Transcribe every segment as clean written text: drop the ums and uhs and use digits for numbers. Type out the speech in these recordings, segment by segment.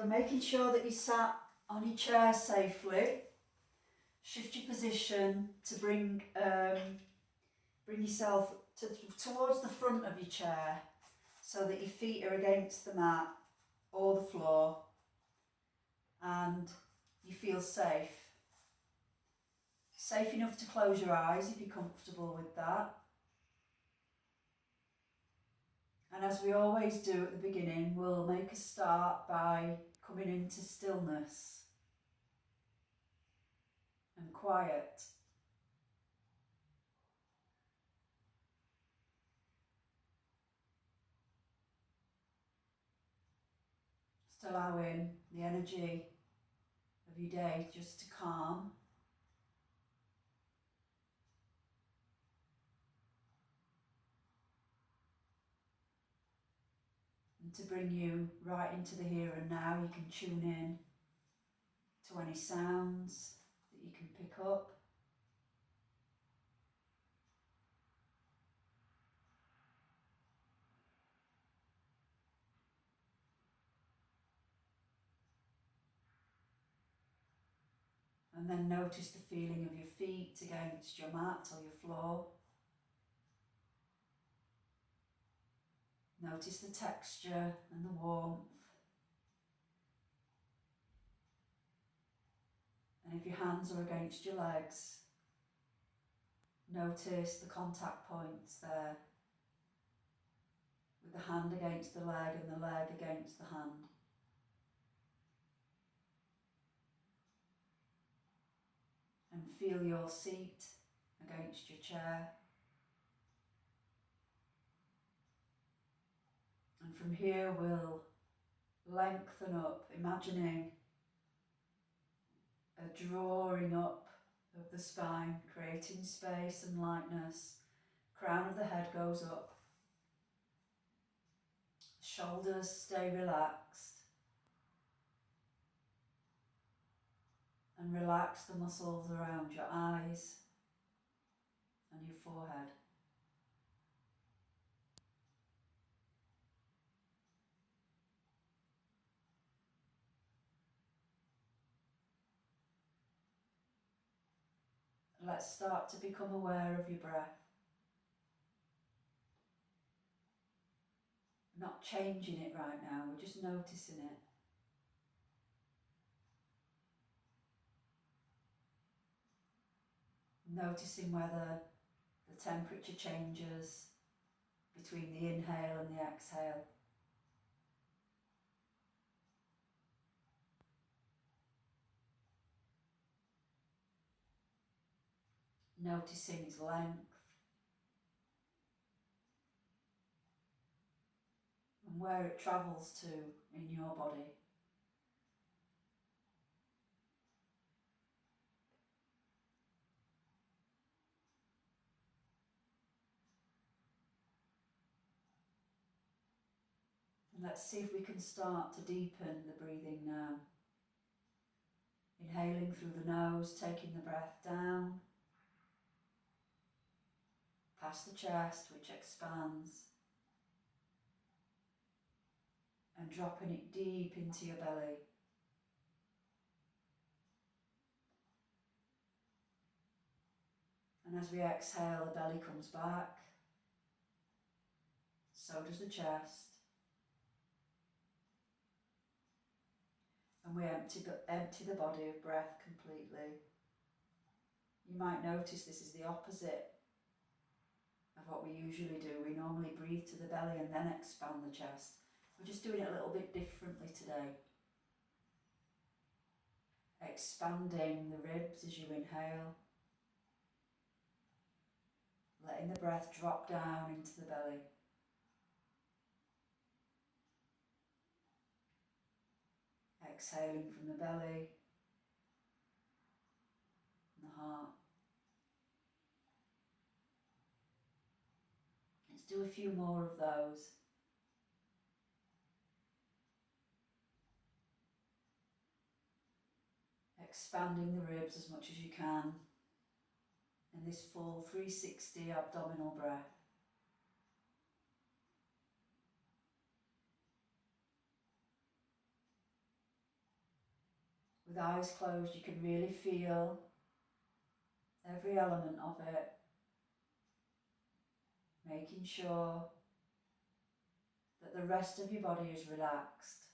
So making sure that you sat on your chair safely. Shift your position to bring yourself towards the front of your chair so that your feet are against the mat or the floor and you feel safe. Safe enough to close your eyes if you're comfortable with that. And as we always do at the beginning, we'll make a start by coming into stillness and quiet. Just allowing the energy of your day just to calm. And to bring you right into the here and now. You can tune in to any sounds that you can pick up. And then notice the feeling of your feet against your mat or your floor. Notice the texture and the warmth. And if your hands are against your legs, notice the contact points there, with the hand against the leg and the leg against the hand. And feel your seat against your chair. And from here we'll lengthen up, imagining a drawing up of the spine, creating space and lightness. Crown of the head goes up. Shoulders stay relaxed. And relax the muscles around your eyes and your forehead. Let's start to become aware of your breath. We're not changing it right now, we're just noticing it. Noticing whether the temperature changes between the inhale and the exhale. Noticing its length and where it travels to in your body. And let's see if we can start to deepen the breathing now. Inhaling through the nose, taking the breath down, past the chest, which expands, and dropping it deep into your belly. And as we exhale, the belly comes back, so does the chest. And we empty the body of breath completely. You might notice this is the opposite of what we usually do. We normally breathe to the belly and then expand the chest. We're just doing it a little bit differently today. Expanding the ribs as you inhale. Letting the breath drop down into the belly. Exhaling from the belly and the heart. Let's do a few more of those. Expanding the ribs as much as you can in this full 360 abdominal breath. With eyes closed, you can really feel every element of it, making sure that the rest of your body is relaxed.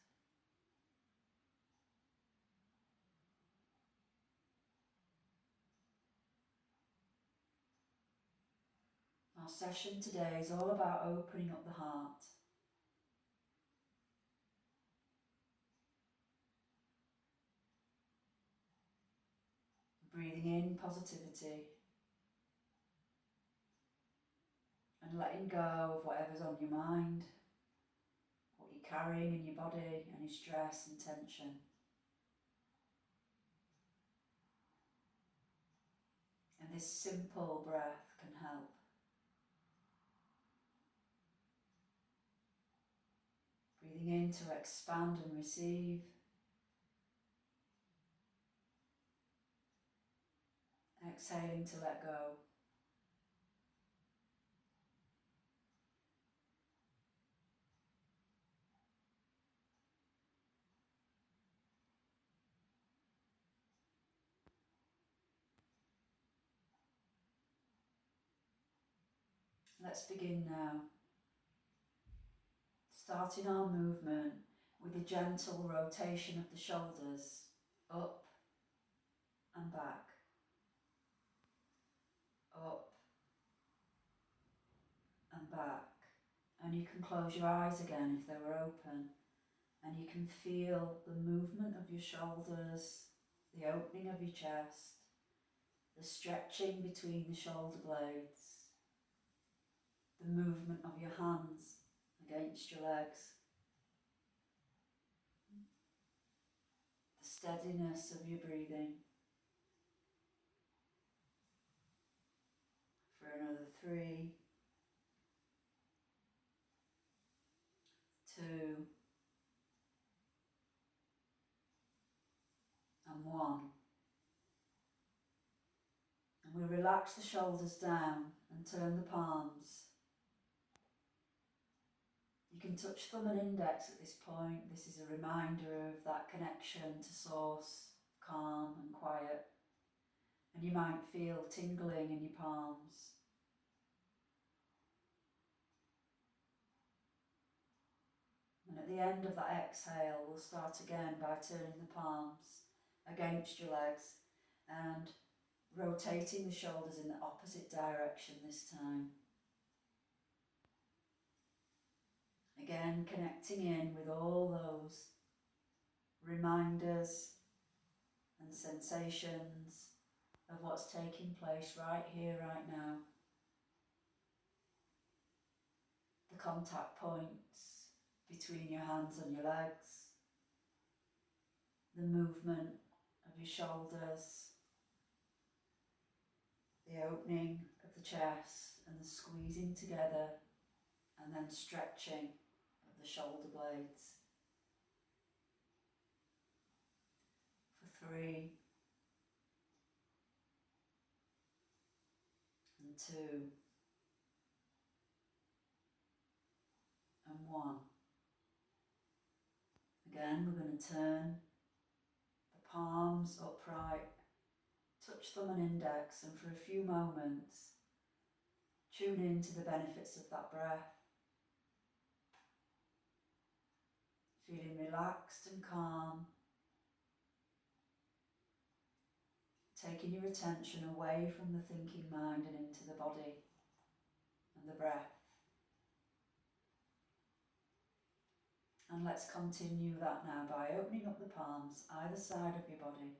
Our session today is all about opening up the heart. Breathing in positivity and letting go of whatever's on your mind, what you're carrying in your body, any stress and tension. And this simple breath can help. Breathing in to expand and receive. Exhaling to let go. Let's begin now. Starting our movement with a gentle rotation of the shoulders up and back, up and back. And you can close your eyes again if they were open, and you can feel the movement of your shoulders, the opening of your chest, the stretching between the shoulder blades, the movement of your hands against your legs, the steadiness of your breathing. For another 3, 2, and 1. And we relax the shoulders down and turn the palms. You can touch thumb and index at this point. This is a reminder of that connection to source, calm and quiet. And you might feel tingling in your palms. And at the end of that exhale, we'll start again by turning the palms against your legs and rotating the shoulders in the opposite direction this time. Again, connecting in with all those reminders and sensations of what's taking place right here, right now. The contact points between your hands and your legs, the movement of your shoulders, the opening of the chest and the squeezing together and then stretching of the shoulder blades. For 3 and 2 and 1. Again, we're going to turn the palms upright, touch thumb and index, and for a few moments tune in to the benefits of that breath. Feeling relaxed and calm, taking your attention away from the thinking mind and into the body and the breath. And let's continue that now by opening up the palms either side of your body,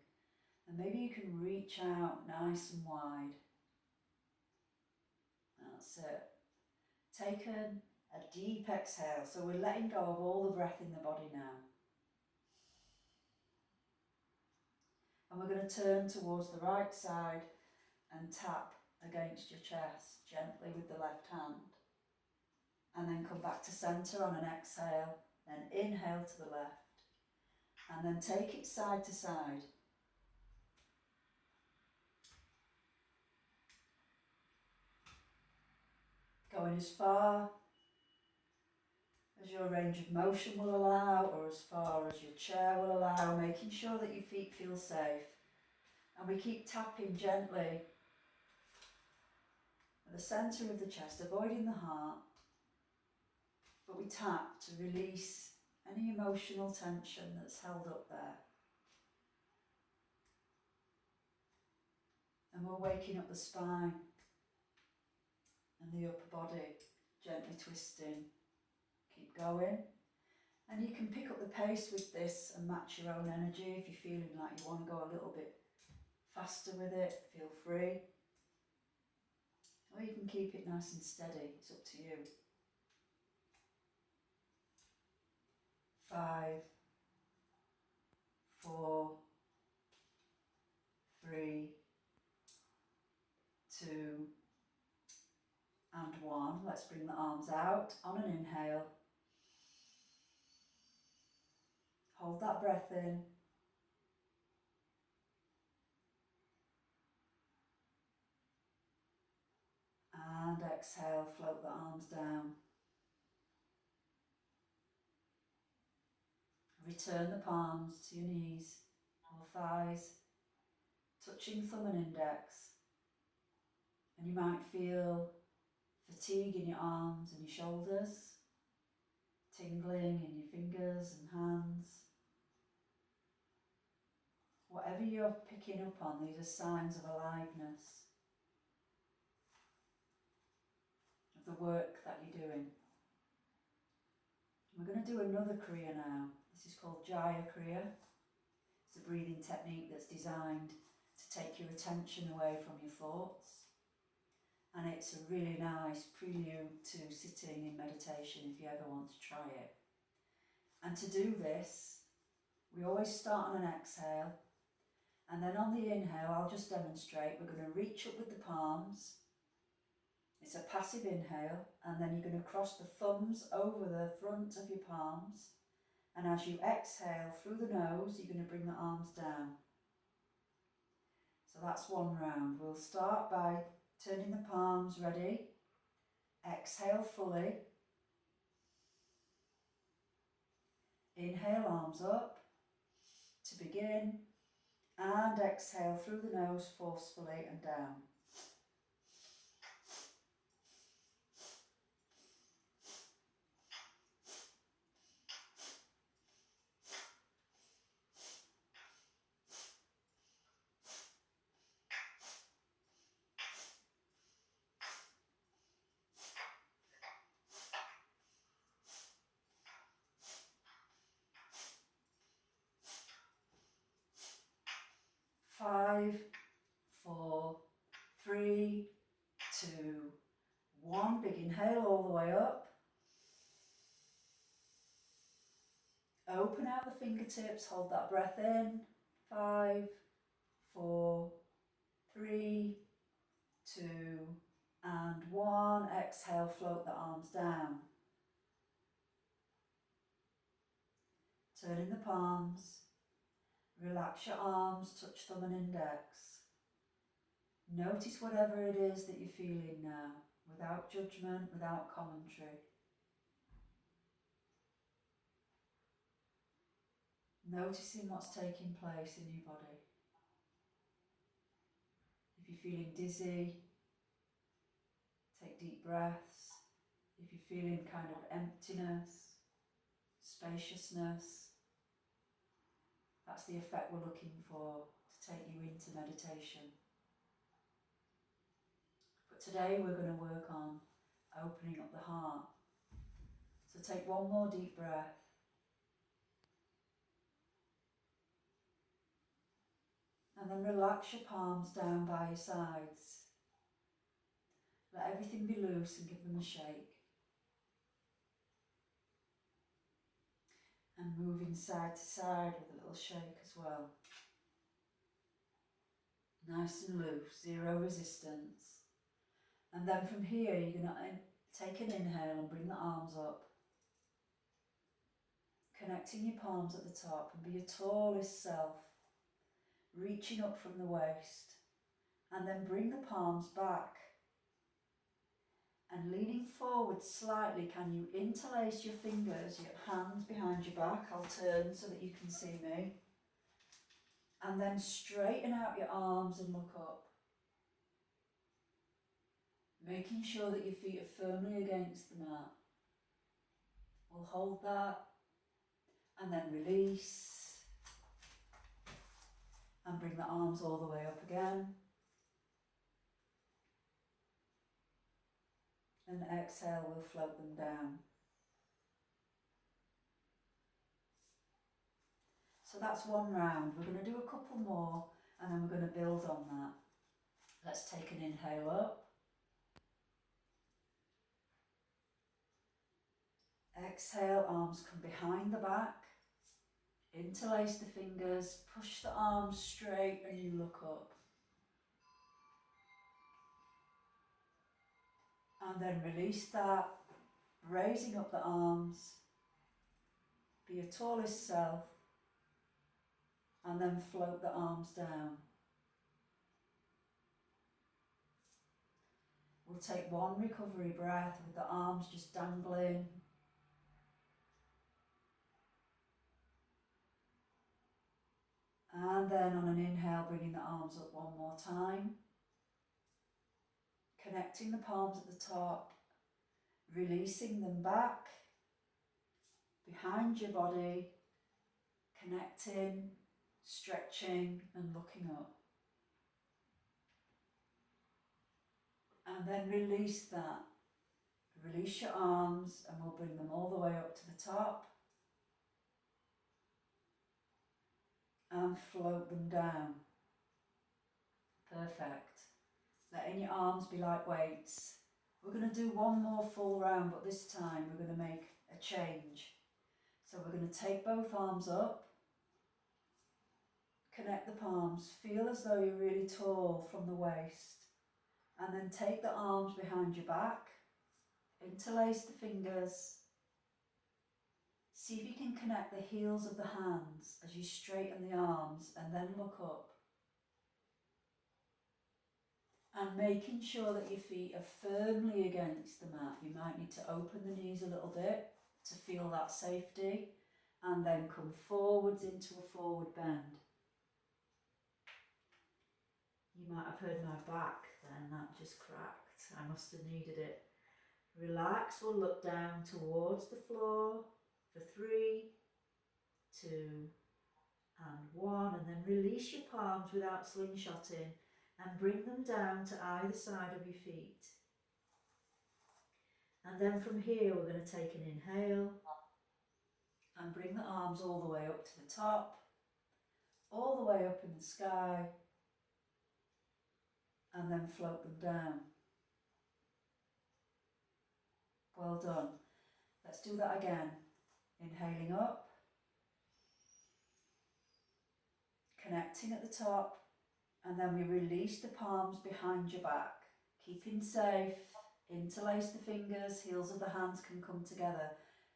and maybe you can reach out nice and wide. That's it. Take a deep exhale, so we're letting go of all the breath in the body now. And we're going to turn towards the right side and tap against your chest gently with the left hand. And then come back to centre on an exhale, then inhale to the left. And then take it side to side. Going as far as your range of motion will allow, or as far as your chair will allow, making sure that your feet feel safe. And we keep tapping gently at the centre of the chest, avoiding the heart, but we tap to release any emotional tension that's held up there. And we're waking up the spine and the upper body, gently twisting. Keep going. And you can pick up the pace with this and match your own energy. If you're feeling like you want to go a little bit faster with it, feel free. Or you can keep it nice and steady, it's up to you. 5, 4, 3, 2, and 1. Let's bring the arms out on an inhale. Hold that breath in. And exhale, float the arms down. Return the palms to your knees or thighs, touching thumb and index. And you might feel fatigue in your arms and your shoulders, tingling in your fingers and hands. Whatever you're picking up on, these are signs of aliveness, of the work that you're doing. We're going to do another Kriya now. This is called Jaya Kriya. It's a breathing technique that's designed to take your attention away from your thoughts. And it's a really nice prelude to sitting in meditation if you ever want to try it. And to do this, we always start on an exhale. And then on the inhale, I'll just demonstrate. We're going to reach up with the palms. It's a passive inhale, and then you're going to cross the thumbs over the front of your palms. And as you exhale through the nose, you're going to bring the arms down. So that's one round. We'll start by turning the palms, ready. Exhale fully. Inhale, arms up to begin. And exhale through the nose forcefully and down. Five, 4, 3, 2, 1. Big inhale all the way up. Open out the fingertips, hold that breath in. 5, 4, 3, 2, and 1. Exhale, float the arms down. Turning the palms. Relax your arms, touch thumb and index. Notice whatever it is that you're feeling now, without judgment, without commentary. Noticing what's taking place in your body. If you're feeling dizzy, take deep breaths. If you're feeling kind of emptiness, spaciousness, that's the effect we're looking for to take you into meditation. But today we're going to work on opening up the heart. So take one more deep breath. And then relax your palms down by your sides. Let everything be loose and give them a shake. And moving side to side with a little shake as well. Nice and loose, zero resistance. And then from here you're going to take an inhale and bring the arms up. Connecting your palms at the top and be your tallest self. Reaching up from the waist. And then bring the palms back. And leaning forward slightly, can you interlace your fingers, your hands behind your back? I'll turn so that you can see me. And then straighten out your arms and look up. Making sure that your feet are firmly against the mat. We'll hold that and then release. And bring the arms all the way up again. And exhale, we'll float them down. So that's one round. We're going to do a couple more and then we're going to build on that. Let's take an inhale up. Exhale, arms come behind the back. Interlace the fingers, push the arms straight and you look up. And then release that, raising up the arms. Be your tallest self. And then float the arms down. We'll take one recovery breath with the arms just dangling. And then on an inhale, bringing the arms up one more time. Connecting the palms at the top, releasing them back, behind your body, connecting, stretching and looking up. And then release that. Release your arms and we'll bring them all the way up to the top. And float them down. Perfect. Letting your arms be like weights. We're going to do one more full round, but this time we're going to make a change. So we're going to take both arms up, connect the palms, feel as though you're really tall from the waist, and then take the arms behind your back, interlace the fingers. See if you can connect the heels of the hands as you straighten the arms and then look up. And making sure that your feet are firmly against the mat. You might need to open the knees a little bit to feel that safety. And then come forwards into a forward bend. You might have heard my back then, that just cracked. I must have needed it. Relax, we'll look down towards the floor for 3, 2, and 1. And then release your palms without slingshotting. And bring them down to either side of your feet. And then from here we're going to take an inhale and bring the arms all the way up to the top, all the way up in the sky, and then float them down. Well done. Let's do that again. Inhaling up, connecting at the top. And then we release the palms behind your back, keeping safe, interlace the fingers, heels of the hands can come together.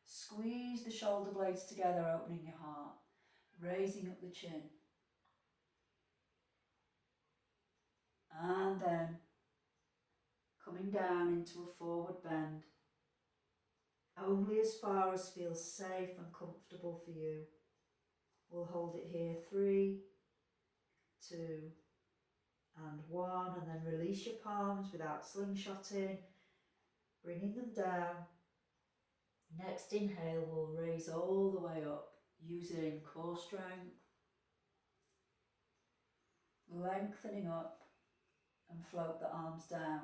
Squeeze the shoulder blades together, opening your heart, raising up the chin. And then coming down into a forward bend, only as far as feels safe and comfortable for you. We'll hold it here, 3, 2, and 1, and then release your palms without slingshotting, bringing them down. Next inhale, we'll raise all the way up using core strength, lengthening up and float the arms down.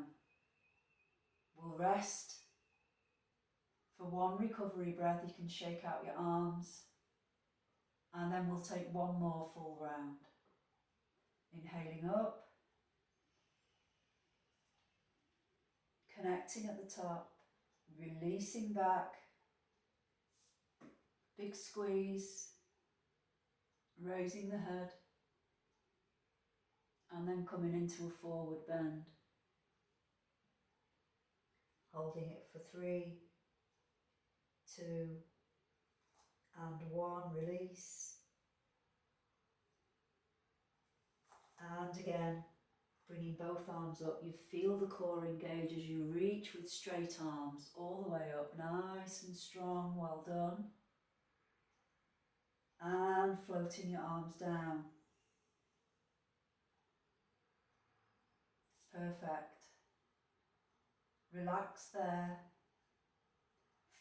We'll rest for one recovery breath. You can shake out your arms and then we'll take one more full round. Inhaling up, connecting at the top, releasing back, big squeeze, raising the head, and then coming into a forward bend. Holding it for 3, 2, and 1, release. And again, Bringing both arms up, you feel the core engage as you reach with straight arms all the way up, nice and strong, well done. And floating your arms down. Perfect. Relax there.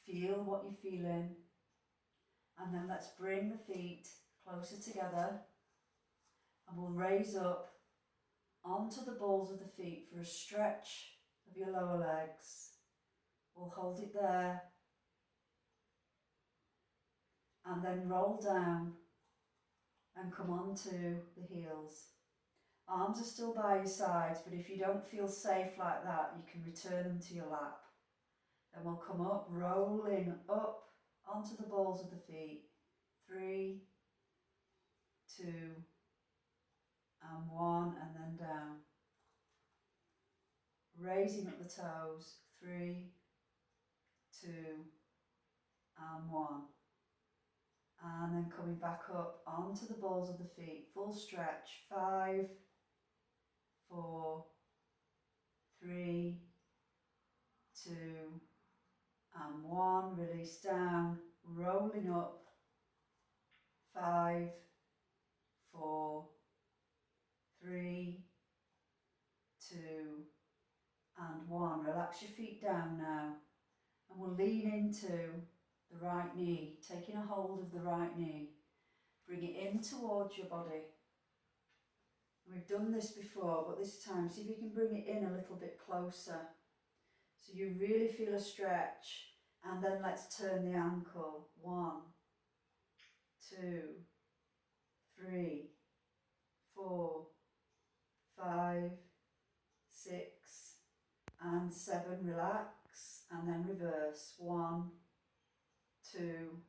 Feel what you're feeling. And then let's bring the feet closer together. And we'll raise up onto the balls of the feet for a stretch of your lower legs. We'll hold it there. And then roll down and come onto the heels. Arms are still by your sides, but if you don't feel safe like that, you can return them to your lap. Then we'll come up, rolling up onto the balls of the feet. 3, 2, and 1, and then down. Raising up the toes. 3, 2, and 1. And then coming back up onto the balls of the feet. Full stretch. 5, 4, 3, 2, and 1. Release down. Rolling up. 5, 4, 3, 2, and 1. Relax your feet down now. And we'll lean into the right knee, taking a hold of the right knee. Bring it in towards your body. We've done this before, but this time see if you can bring it in a little bit closer. So you really feel a stretch. And then let's turn the ankle. 1, 2, 3, 4, 5, 6, and 7. Relax. And then reverse. 1, 2,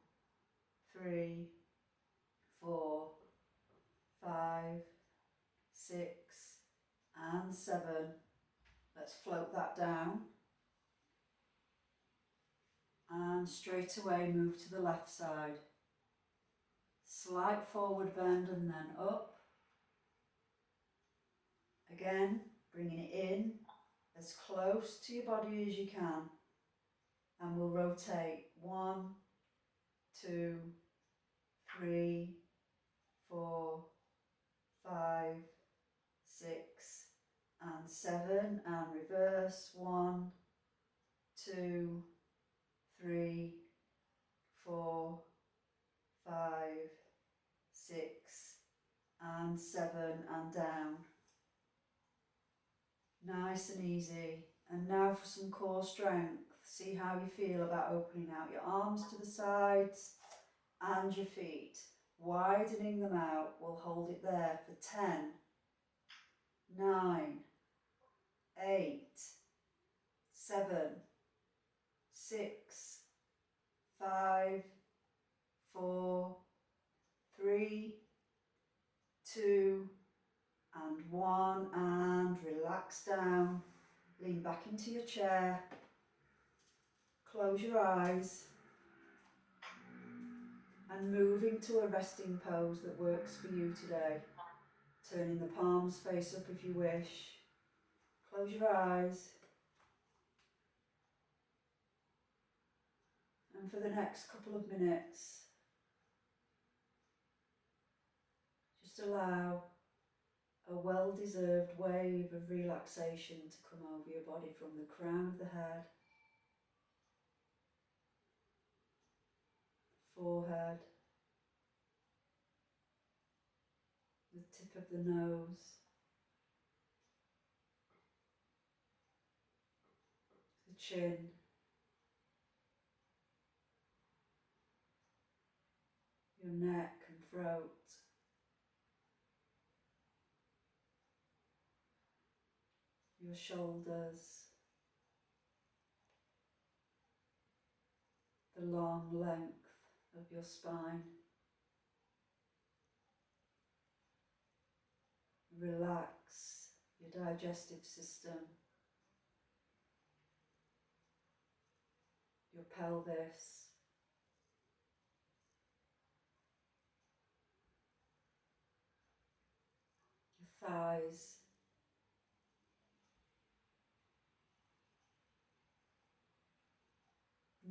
3, 4, 5, 6, and 7. Let's float that down. And straight away move to the left side. Slight forward bend and then up. Again, bringing it in as close to your body as you can. And we'll rotate. 1, 2, 3, 4, 5, 6, and 7. And reverse. 1, 2, 3, 4, 5, 6, and 7, and down. Nice and easy. And now for some core strength. See how you feel about opening out your arms to the sides and your feet. Widening them out. We'll hold it there for 10, 9, 8, 7, 6, 5, 4, 3, 2, and 1. And relax down. Lean back into your chair. Close your eyes. And move into a resting pose that works for you today. Turning the palms face up if you wish. Close your eyes. And for the next couple of minutes, just allow a well-deserved wave of relaxation to come over your body from the crown of the head, forehead, the tip of the nose, the chin, your neck and throat, your shoulders, the long length of your spine. Relax your digestive system, your pelvis, your thighs,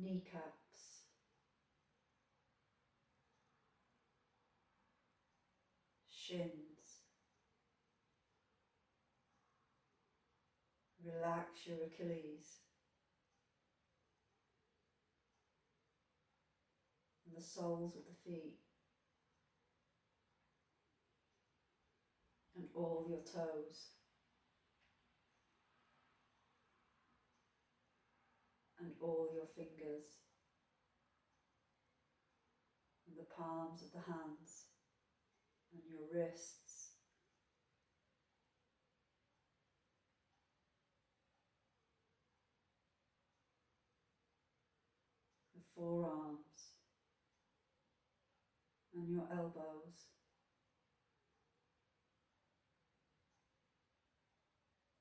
kneecaps, shins. Relax your Achilles and the soles of the feet and all your toes and all your fingers and the palms of the hands and your wrists. The forearms and your elbows,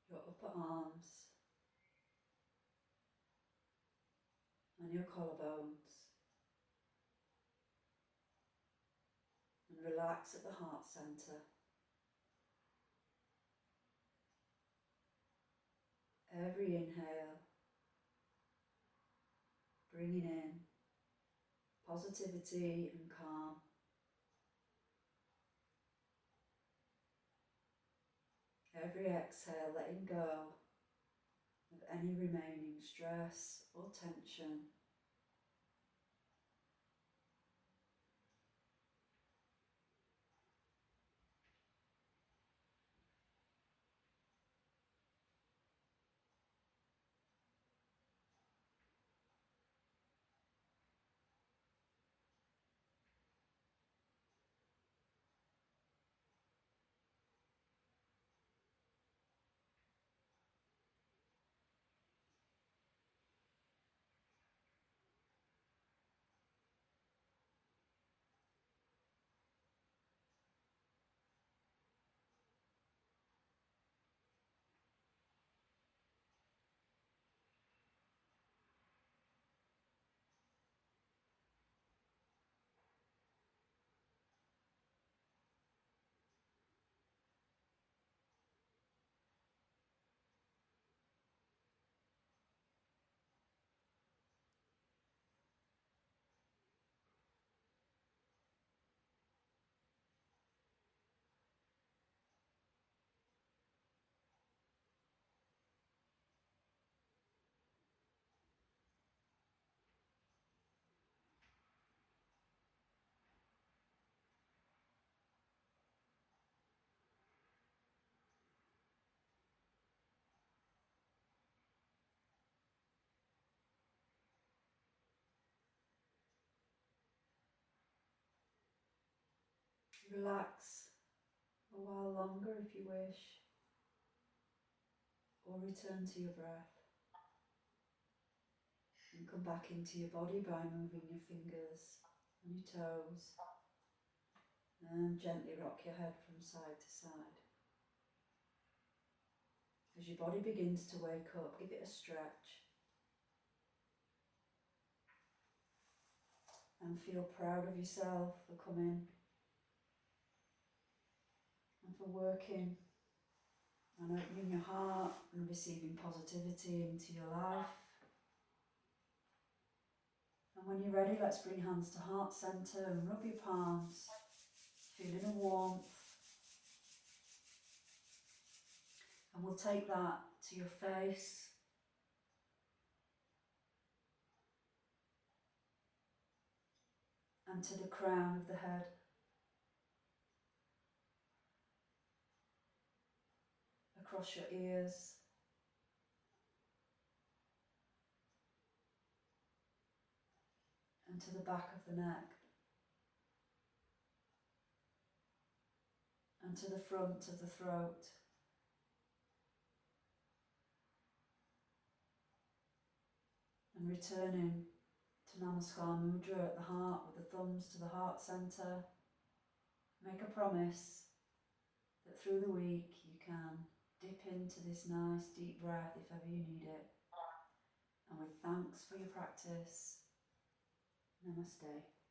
your upper arms and your collarbones, and relax at the heart centre. Every inhale, bringing in positivity and calm. Every exhale, letting go of any remaining stress or tension. Relax a while longer if you wish, or return to your breath and come back into your body by moving your fingers and your toes, and gently rock your head from side to side. As your body begins to wake up, give it a stretch and feel proud of yourself for coming and for working and opening your heart and receiving positivity into your life. And when you're ready, let's bring hands to heart centre and rub your palms, feeling a warmth. And we'll take that to your face, and to the crown of the head. Across your ears, and to the back of the neck, and to the front of the throat. And returning to Namaskar Mudra at the heart with the thumbs to the heart centre. Make a promise that through the week you can dip into this nice deep breath if ever you need it. And with thanks for your practice, Namaste.